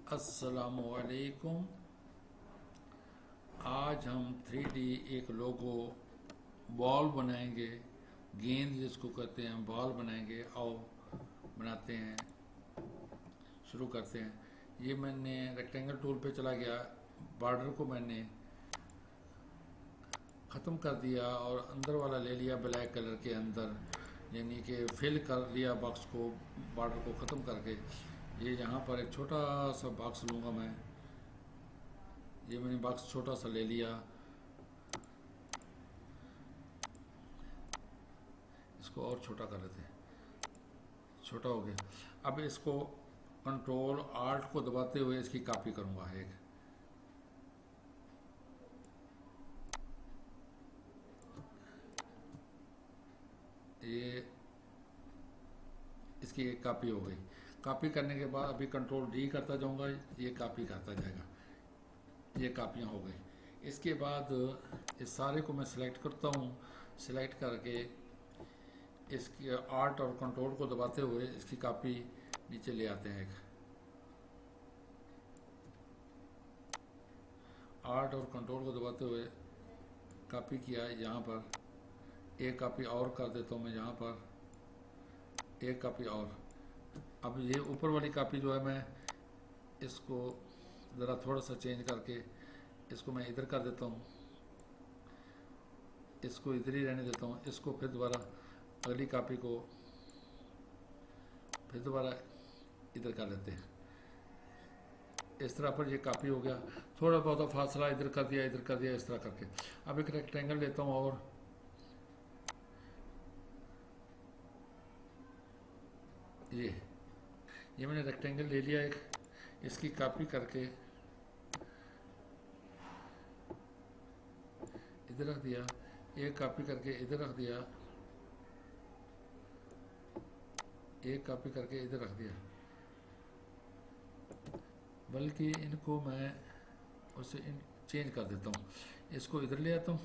अस्सलामुअलैकुम। आज हम 3D एक लोगो बॉल बनाएंगे। गेंद जिसको कहते हैं बॉल बनाएंगे। आओ बनाते हैं, शुरू करते हैं। ये मैंने रेक्टेंगल टूल पे चला गया, बॉर्डर को मैंने ख़त्म कर दिया और अंदर वाला ले लिया ब्लैक कलर के अंदर, यानी कि फिल कर लिया बॉक्स को, बॉर्डर को ख़त्म करके। ये यहाँ पर एक छोटा सा बॉक्स लूँगा मैं। ये मैंने बॉक्स छोटा सा ले लिया, इसको और छोटा कर लेते हैं। छोटा हो गया। अब इसको कंट्रोल आल्ट को दबाते हुए इसकी कॉपी करूँगा एक। ये इसकी एक कॉपी हो गई। कॉपी करने के बाद अभी कंट्रोल डी करता जाऊँगा, ये कॉपी करता जाएगा। ये कापियाँ हो गई। इसके बाद इस सारे को मैं सिलेक्ट करता हूँ। सिलेक्ट करके इसके आर्ट और कंट्रोल को दबाते हुए इसकी कॉपी नीचे ले आते हैं। एक आर्ट और कंट्रोल को दबाते हुए कॉपी किया यहाँ पर। एक कॉपी और कर देता हूँ मैं यहाँ पर, एक कॉपी और। अब ये ऊपर वाली कॉपी जो है मैं इसको ज़रा थोड़ा सा चेंज करके इसको मैं इधर कर देता हूँ, इसको इधर ही रहने देता हूँ। इसको फिर दोबारा अगली कॉपी को फिर दोबारा इधर कर लेते हैं। इस तरह पर ये कॉपी हो गया। थोड़ा बहुत फासला इधर कर दिया, इधर कर दिया, इस तरह करके। अब एक रेक्टेंगल लेता हूँ और ये मैंने रेक्टेंगल ले लिया एक। इसकी कॉपी करके इधर रख दिया, एक कॉपी करके इधर रख दिया, एक कॉपी करके इधर रख दिया। बल्कि इनको मैं उससे चेंज कर देता हूँ। इसको इधर ले आता हूँ,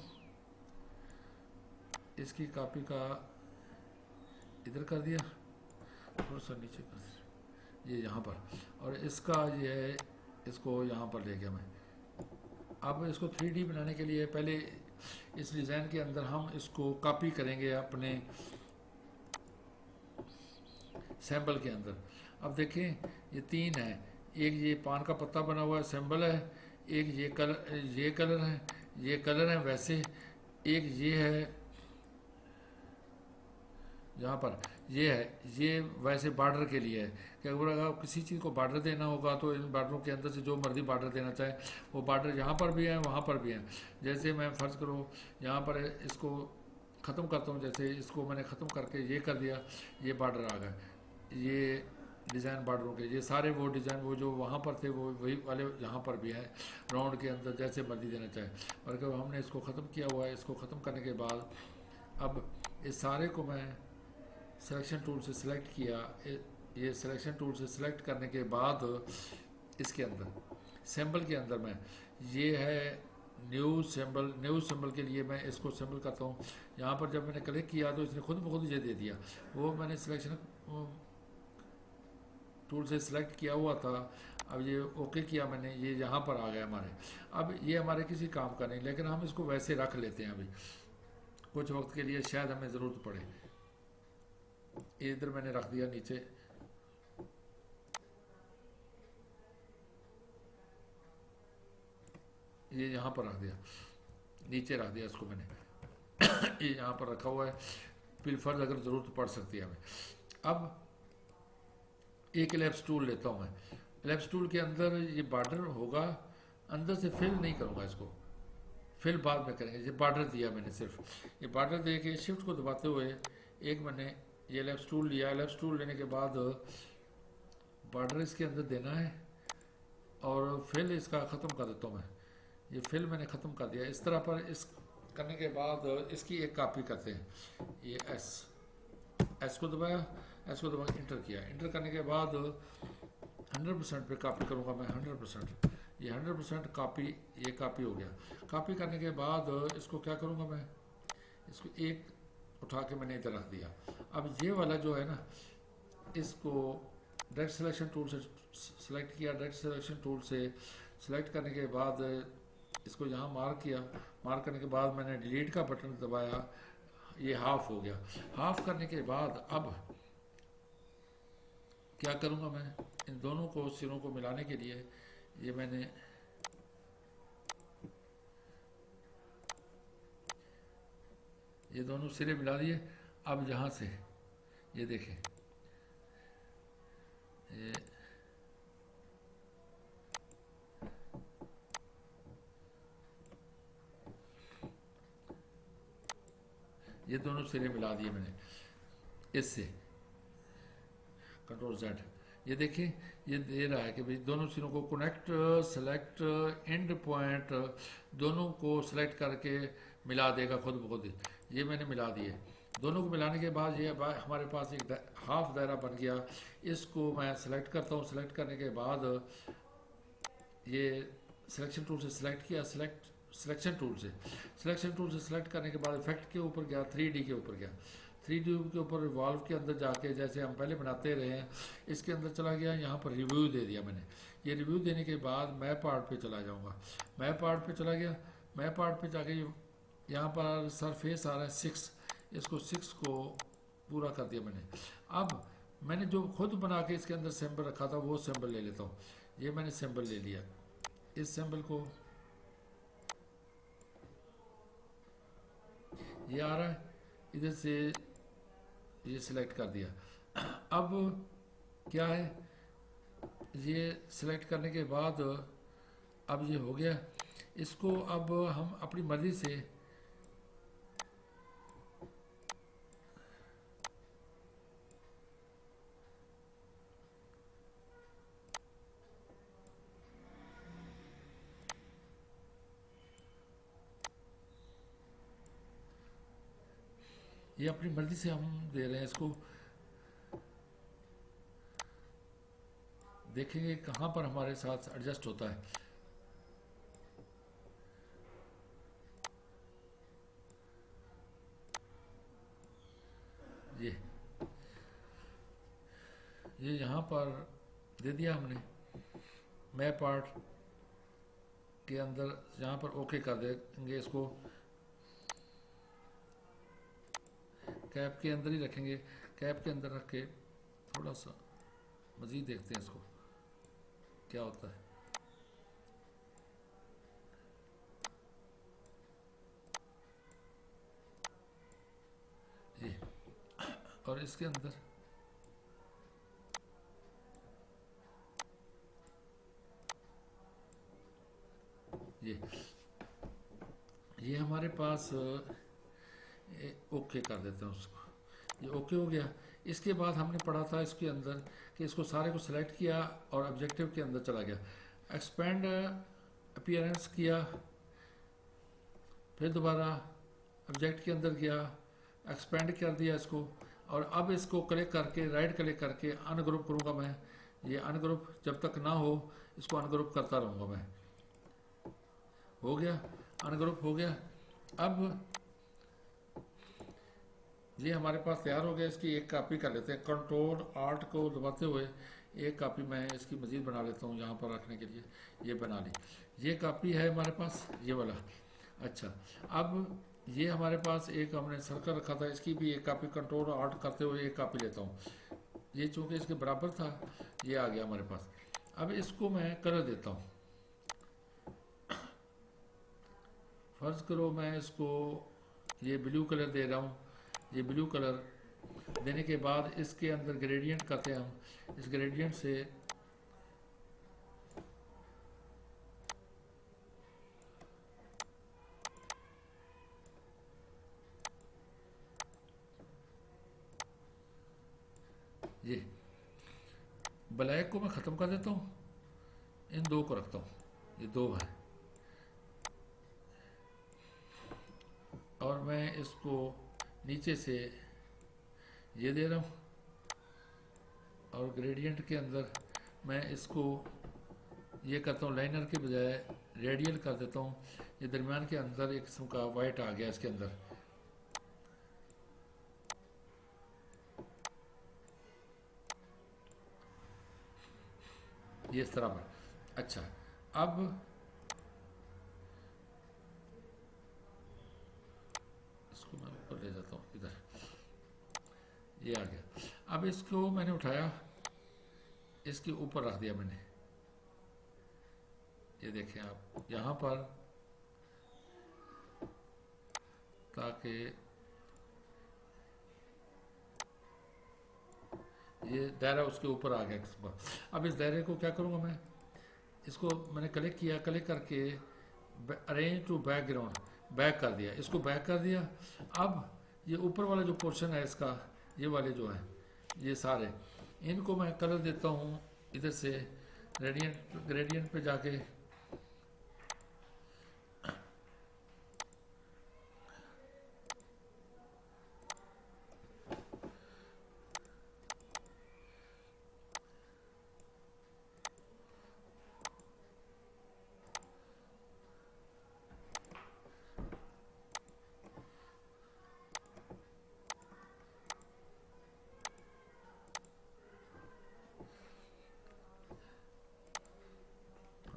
इसकी कॉपी का इधर कर दिया, थोड़ा सा नीचे कर दिया, ये यहाँ पर। और इसका ये है, इसको यहाँ पर ले गया मैं। अब इसको 3D बनाने के लिए पहले इस डिज़ाइन के अंदर हम इसको कॉपी करेंगे अपने सैम्बल के अंदर। अब देखें ये तीन है, एक ये पान का पत्ता बना हुआ है सैम्बल है, एक ये कलर है, ये कलर है वैसे, एक ये है जहाँ पर ये है, ये वैसे बॉर्डर के लिए है कि अगर आप किसी चीज़ को बॉर्डर देना होगा तो इन बॉर्डरों के अंदर से जो मर्जी बॉर्डर देना चाहे वो बॉर्डर यहाँ पर भी है, वहाँ पर भी है। जैसे मैं फ़र्ज़ करो यहाँ पर इसको ख़त्म करता हूँ, जैसे इसको मैंने ख़त्म करके ये कर दिया, ये बॉर्डर आ गए, ये डिज़ाइन बॉर्डरों के। ये सारे वो डिज़ाइन वो जो वहाँ पर थे वो वही वाले यहाँ पर भी हैं, राउंड के अंदर जैसे मर्जी देना चाहे। और अगर हमने इसको ख़त्म किया हुआ है, इसको ख़त्म करने के बाद अब इस सारे को मैं सिलेक्शन टूल से सिलेक्ट किया। ये सिलेक्शन टूल से सिलेक्ट करने के बाद इसके अंदर सिंबल के अंदर मैं ये है न्यू सिंबल के लिए मैं इसको सिंबल करता हूँ। यहाँ पर जब मैंने क्लिक किया तो इसने खुद ब खुद ये दे दिया। वो मैंने सिलेक्शन टूल से सिलेक्ट किया हुआ था। अब ये ओके किया मैंने, ये यहाँ पर आ गया हमारे। अब ये हमारे किसी काम का नहीं, लेकिन हम इसको वैसे रख लेते हैं अभी कुछ वक्त के लिए, शायद हमें ज़रूरत पड़े। इधर मैंने रख दिया नीचे, ये यहाँ पर रख दिया, नीचे रख दिया इसको मैंने। ये यहाँ पर रखा हुआ है, पिलफर्ज अगर ज़रूरत पड़ सकती है हमें। अब एक एलिप्स टूल लेता हूँ मैं। एलिप्स टूल के अंदर ये बॉर्डर होगा, अंदर से फिल नहीं करूँगा इसको, फिल बाद में करेंगे। ये बॉर्डर दिया मैंने, सिर्फ ये बॉर्डर दे के शिफ्ट को दबाते हुए एक मैंने ये एलिप्स टूल लिया। एलिप्स टूल लेने के बाद बॉर्डर इसके अंदर देना है और फिल इसका ख़त्म कर देता हूँ मैं। ये फिल मैंने ख़त्म कर दिया। इस तरह पर इस करने के बाद इसकी एक कॉपी करते हैं। ये एस को दबाया, एस को दबा इंटर किया। इंटर करने के बाद 100% पे कॉपी करूँगा मैं, 100%। ये 100% कॉपी, ये कॉपी हो गया। कॉपी करने के बाद इसको क्या करूँगा मैं, इसको एक उठा के मैंने इधर रख दिया। अब ये वाला जो है ना, इसको डायरेक्ट सिलेक्शन टूल से सिलेक्ट किया। डायरेक्ट सिलेक्शन टूल से सिलेक्ट करने के बाद इसको यहाँ मार्क किया। मार्क करने के बाद मैंने डिलीट का बटन दबाया, ये हाफ हो गया। हाफ करने के बाद अब क्या करूँगा मैं, इन दोनों को सिरों को मिलाने के लिए ये मैंने ये दोनों सिरे मिला दिए। अब यहाँ से ये देखें, ये दोनों सिरे मिला दिए मैंने इससे, कंट्रोल Z। ये देखिए ये दे रहा है कि भाई दोनों सिरों को कनेक्ट, सेलेक्ट, एंड पॉइंट दोनों को सिलेक्ट करके मिला देगा खुद ब खुद। ये मैंने मिला दिए। दोनों को मिलाने के बाद ये हमारे पास एक हाफ दायरा बन गया। इसको मैं सिलेक्ट करता हूँ। सिलेक्ट करने के बाद ये सिलेक्शन टूल से सिलेक्ट किया, सिलेक्शन टूल से सिलेक्ट करने के बाद इफेक्ट के ऊपर गया, 3D के ऊपर गया। 3D के ऊपर रिवॉल्व के अंदर जाके जैसे हम पहले बनाते रहे हैं इसके अंदर चला गया। यहाँ पर रिव्यू दे दिया मैंने। ये रिव्यू देने के बाद मैप आर्ट पे चला जाऊँगा। मैप आर्ट पे चला गया। मैप आर्ट पे जाके यहाँ पर सरफेस आ रहा है 6, इसको 6 को पूरा कर दिया मैंने। अब मैंने जो खुद बना के इसके अंदर सिंबल रखा था वो सिंबल ले लेता हूँ। ये मैंने सिंबल ले लिया। इस सिंबल को ये आ रहा है, इधर से ये सिलेक्ट कर दिया। अब क्या है, ये सिलेक्ट करने के बाद अब ये हो गया। इसको अब हम अपनी मर्जी से ये अपनी मर्जी से हम दे रहे हैं इसको। देखेंगे कहाँ पर हमारे साथ एडजस्ट होता है। ये यहाँ पर दे दिया हमने। मैप आर्ट के अंदर यहाँ पर ओके कर देंगे। इसको कैप के अंदर ही रखेंगे। कैप के अंदर रख के थोड़ा सा मज़ीद देखते हैं इसको क्या होता है। ये और इसके अंदर ये हमारे पास ओके कर देते हैं उसको। ये ओके हो गया। इसके बाद हमने पढ़ा था इसके अंदर कि इसको सारे को सिलेक्ट किया और ऑब्जेक्टिव के अंदर चला गया। एक्सपेंड अपीयरेंस किया, फिर दोबारा ऑब्जेक्ट के अंदर गया, एक्सपेंड कर दिया इसको। और अब इसको क्लिक करके राइट क्लिक करके अनग्रुप करूँगा मैं। ये अनग्रुप जब तक ना हो इसको अनग्रुप करता रहूँगा मैं। हो गया, अनग्रुप हो गया। अब ये हमारे पास तैयार हो गया। इसकी एक कॉपी कर लेते हैं। कंट्रोल आर्ट को दबाते हुए एक कॉपी मैं इसकी मज़ीद बना लेता हूँ यहाँ पर रखने के लिए। ये बना ली। ये कॉपी है हमारे पास, ये वाला। अच्छा, अब ये हमारे पास एक हमने सर्कल रखा था, इसकी भी एक कॉपी कंट्रोल आर्ट करते हुए एक कॉपी लेता हूँ। ये चूँकि इसके बराबर था, ये आ गया हमारे पास। अब इसको मैं कलर देता हूँ। फर्ज करो मैं इसको ये ब्लू कलर दे रहा हूँ। ये ब्लू कलर देने के बाद इसके अंदर ग्रेडियंट करते हैं हम। इस ग्रेडियंट से ये ब्लैक को मैं ख़त्म कर देता हूँ, इन दो को रखता हूँ। ये दो है और मैं इसको नीचे से ये दे रहा हूँ और ग्रेडियंट के अंदर मैं इसको ये करता हूँ, लाइनर के बजाय रेडियल कर देता हूँ। ये दरमियान के अंदर एक किस्म का वाइट आ गया इसके अंदर। ये इस तरह पर। अच्छा, अब इसको मैं ऊपर ले जाता हूँ, इधर ये आ गया। अब इसको मैंने उठाया, इसके ऊपर रख दिया मैंने, ये देखें आप यहाँ पर, ताकि ये दायरा उसके ऊपर आ गया। अब इस दायरे को क्या करूँगा मैं, इसको मैंने क्लिक किया, क्लिक करके अरेंज टू बैकग्राउंड, बैक कर दिया, इसको बैक कर दिया। अब ये ऊपर वाला जो पोर्शन है इसका, ये वाले जो है ये सारे, इनको मैं कलर देता हूँ इधर से, ग्रेडियंट, ग्रेडियंट पे जाके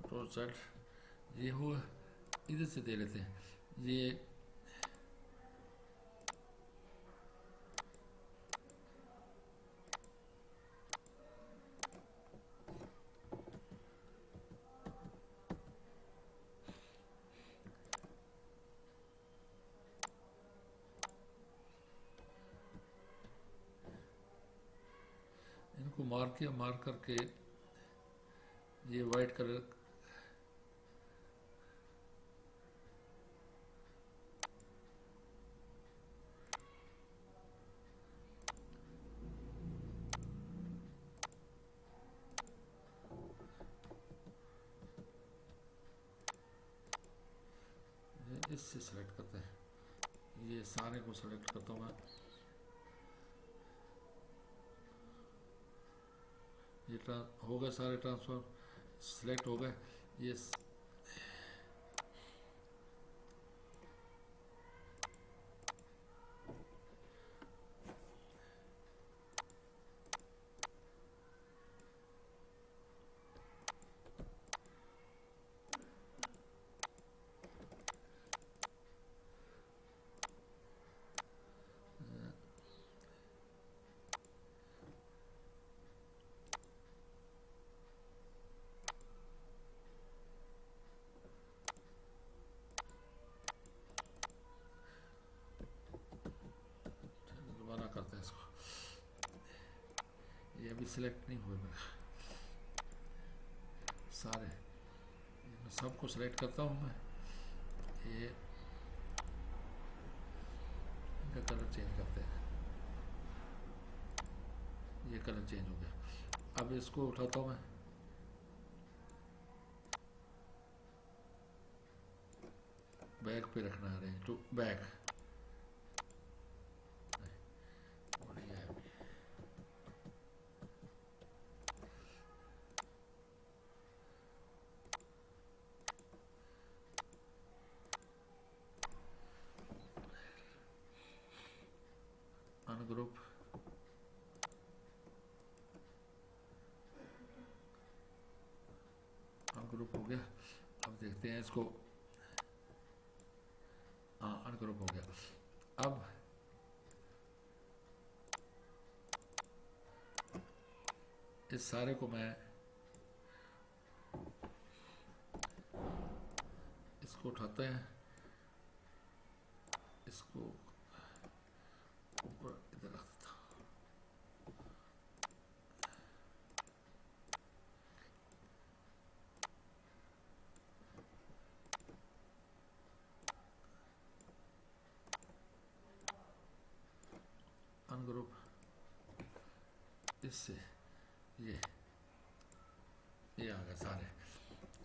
कंट्रोल सेट, ये हुआ, इधर से दे लेते हैं ये, इनको मार के, मार करके ये वाइट कलर, इससे सेलेक्ट करते हैं, ये सारे को सेलेक्ट करता हूँ मैं, ये हो गए सारे ट्रांसफर, सिलेक्ट हो गए। ये दोबारा करते हैं इसको, ये अभी सिलेक्ट नहीं हुए मेरे सारे, सबको सिलेक्ट करता हूँ मैं, ये इनका कलर चेंज करते हैं, ये कलर चेंज हो गया। अब इसको उठाता हूँ मैं, बैक पे रखना है, range to back, ungroup, ungroup हो गया। अब देखते हैं इसको, हाँ अनग्रुप हो गया। अब इस सारे को मैं इसको उठाते हैं, इसको ऊपर इधर रख देता हूँ, अनग्रुप, इससे ये आ गए सारे।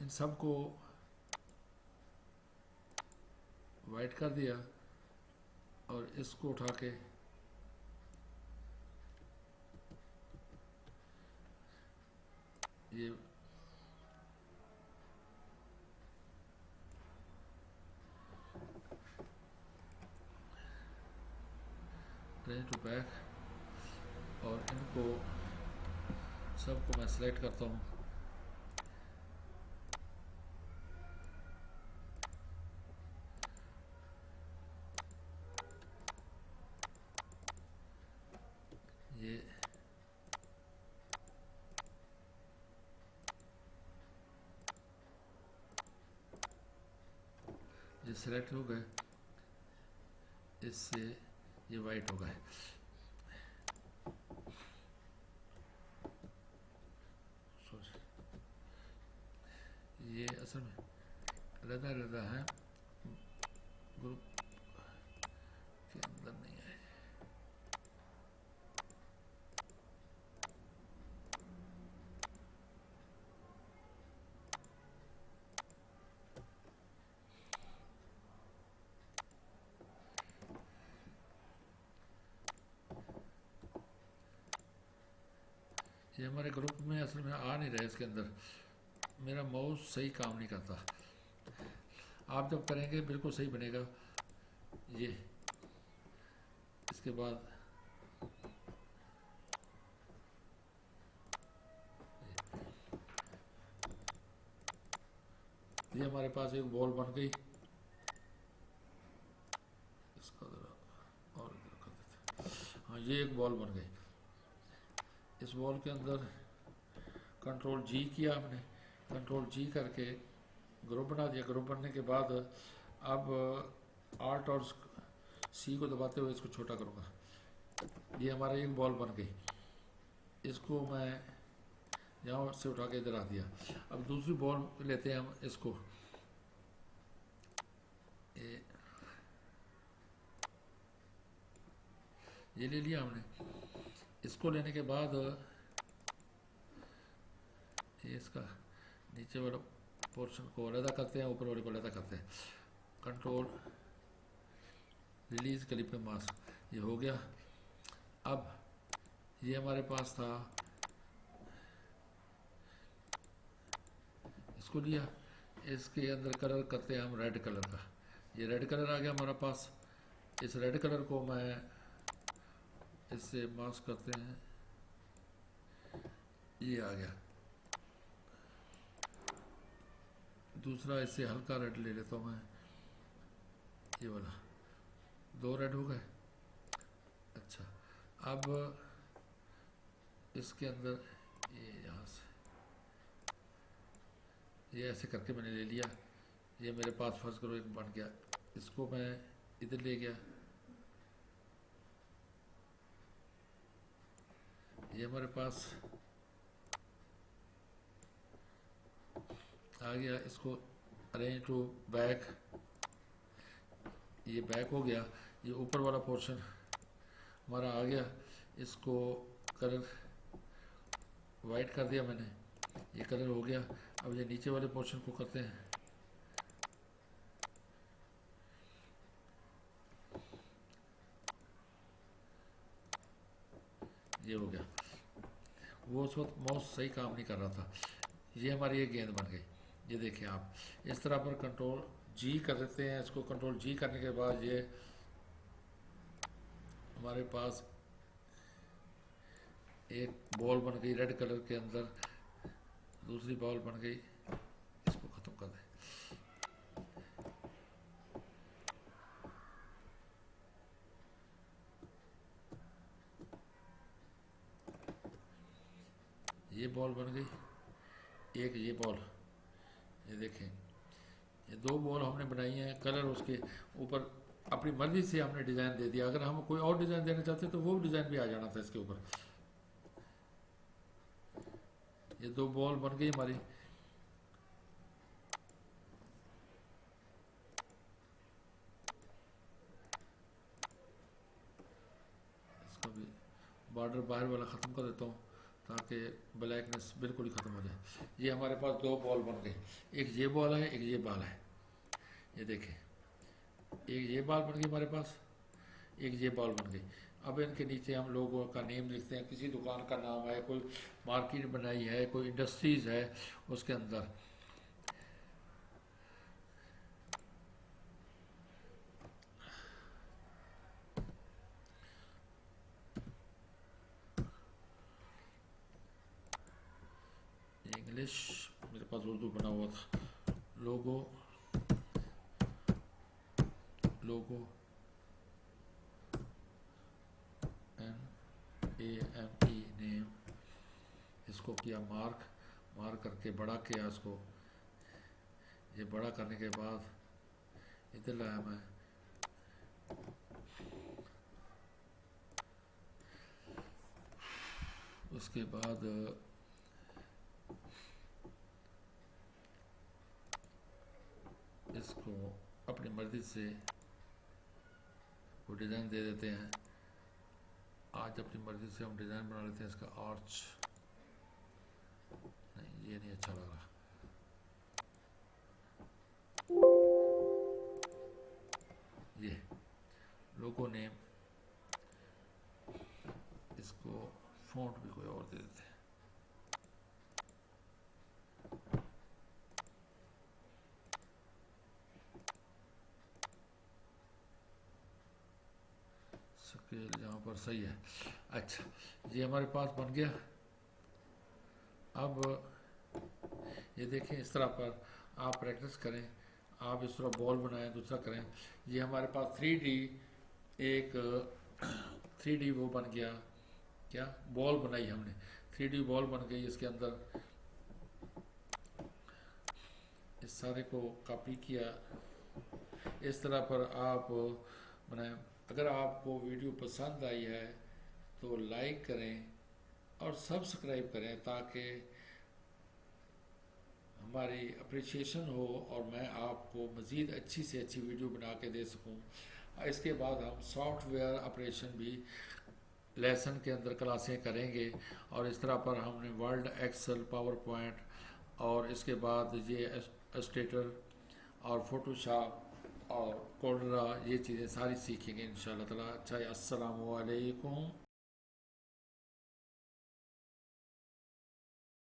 इन सब को वाइट कर दिया और इसको उठा के ये रेंज टू बैक, और इनको सबको मैं सिलेक्ट करता हूँ, सेलेक्ट हो गए, इससे ये वाइट हो गए। ये असल में अलग है, ग्रुप के अंदर नहीं है। ये हमारे ग्रुप में असल में आ नहीं रहा है, इसके अंदर मेरा माउस सही काम नहीं करता। आप जब करेंगे बिल्कुल सही बनेगा। ये इसके बाद ये हमारे पास एक बॉल बन गई, इसका जरा और इधर कर देते। हाँ, ये एक बॉल बन गई। इस बॉल के अंदर कंट्रोल जी किया हमने, कंट्रोल जी करके ग्रुप बना दिया। ग्रुप बनने के बाद अब आल्ट और सी को दबाते हुए इसको छोटा करूँगा। ये हमारा एक बॉल बन गई। इसको मैं यहाँ से उठा के इधर आ दिया। अब दूसरी बॉल लेते हैं हम, इसको ये ले लिया हमने। इसको लेने के बाद ये इसका नीचे वाला पोर्शन को अलग करते हैं, ऊपर वाले को अलग करते हैं। कंट्रोल रिलीज क्लिप में मास्क, ये हो गया। अब ये हमारे पास था, इसको लिया, इसके अंदर कलर करते हैं हम रेड कलर का। ये रेड कलर आ गया हमारे पास। इस रेड कलर को मैं इससे मास्क करते हैं, ये आ गया। दूसरा इससे हल्का रेड ले लेता हूँ मैं, ये वाला। दो रेड हो गए। अच्छा, अब इसके अंदर ये यहाँ से ये ऐसे करके मैंने ले लिया। ये मेरे पास फर्ज करो एक बन गया। इसको मैं इधर ले गया, ये हमारे पास आ गया। इसको अरेंज टू बैक, ये बैक हो गया। ये ऊपर वाला पोर्शन हमारा आ गया। इसको कलर वाइट कर दिया मैंने, ये कलर हो गया। अब ये नीचे वाले पोर्शन को करते हैं, ये हो गया। वो उस वक्त माउस सही काम नहीं कर रहा था। ये हमारी ये गेंद बन गई। ये देखिए आप, इस तरह पर कंट्रोल जी कर देते हैं। इसको कंट्रोल जी करने के बाद ये हमारे पास एक बॉल बन गई रेड कलर के अंदर, दूसरी बॉल बन गई। इसको ख़त्म कर दें। ये बॉल बन गई, एक ये बॉल, ये देखें, ये दो बॉल हमने बनाई हैं। कलर उसके ऊपर अपनी मर्जी से हमने डिज़ाइन दे दिया। अगर हम कोई और डिज़ाइन देना चाहते तो वो डिज़ाइन भी आ जाना था इसके ऊपर। ये दो बॉल बन गई हमारी। इसका भी बॉर्डर बाहर वाला ख़त्म कर देता हूँ ताकि ब्लैकनेस बिल्कुल ही ख़त्म हो जाए। ये हमारे पास दो बॉल बन गए, एक ये बॉल है, एक ये बॉल है। ये देखें, एक ये बॉल बन गई हमारे पास, एक ये बॉल बन गई। अब इनके नीचे हम लोगों का नेम लिखते हैं, किसी दुकान का नाम है, कोई मार्केट बनाई है, कोई इंडस्ट्रीज़ है उसके अंदर। इंग्लिश, मेरे पास उर्दू बना हुआ था। लोगो, लोगो NAME नेम, इसको किया मार्क, मार्क करके बड़ा किया इसको। ये बड़ा करने के बाद इधर लाया मैं। उसके बाद इसको अपनी मर्ज़ी से वो डिज़ाइन दे देते हैं। आज अपनी मर्ज़ी से हम डिज़ाइन बना लेते हैं इसका आर्च। नहीं, ये नहीं अच्छा लग रहा। ये लोगो नेम, इसको फ़ॉन्ट भी कोई और दे देते हैं। स्केल यहाँ पर सही है। अच्छा, ये हमारे पास बन गया। अब ये देखें, इस तरह पर आप प्रैक्टिस करें, आप इस तरह बॉल बनाएं, दूसरा करें। ये हमारे पास 3D एक 3D वो बन गया, क्या बॉल बनाई हमने, 3D बॉल बन गई। इसके अंदर इस सारे को कॉपी किया। इस तरह पर आप बनाएं। अगर आपको वीडियो पसंद आई है तो लाइक करें और सब्सक्राइब करें, ताकि हमारी अप्रिसिएशन हो और मैं आपको मज़ीद अच्छी से अच्छी वीडियो बना के दे सकूं। इसके बाद हम सॉफ्टवेयर ऑपरेशन भी लेसन के अंदर क्लासें करेंगे, और इस तरह पर हमने वर्ड, एक्सेल, पावर पॉइंट, और इसके बाद ये एस्टेटर और फोटोशॉप और कोडरा, ये चीज़ें सारी सीखेंगे इंशाल्लाह ताला। अच्छा, अस्सलामु अलैकुम।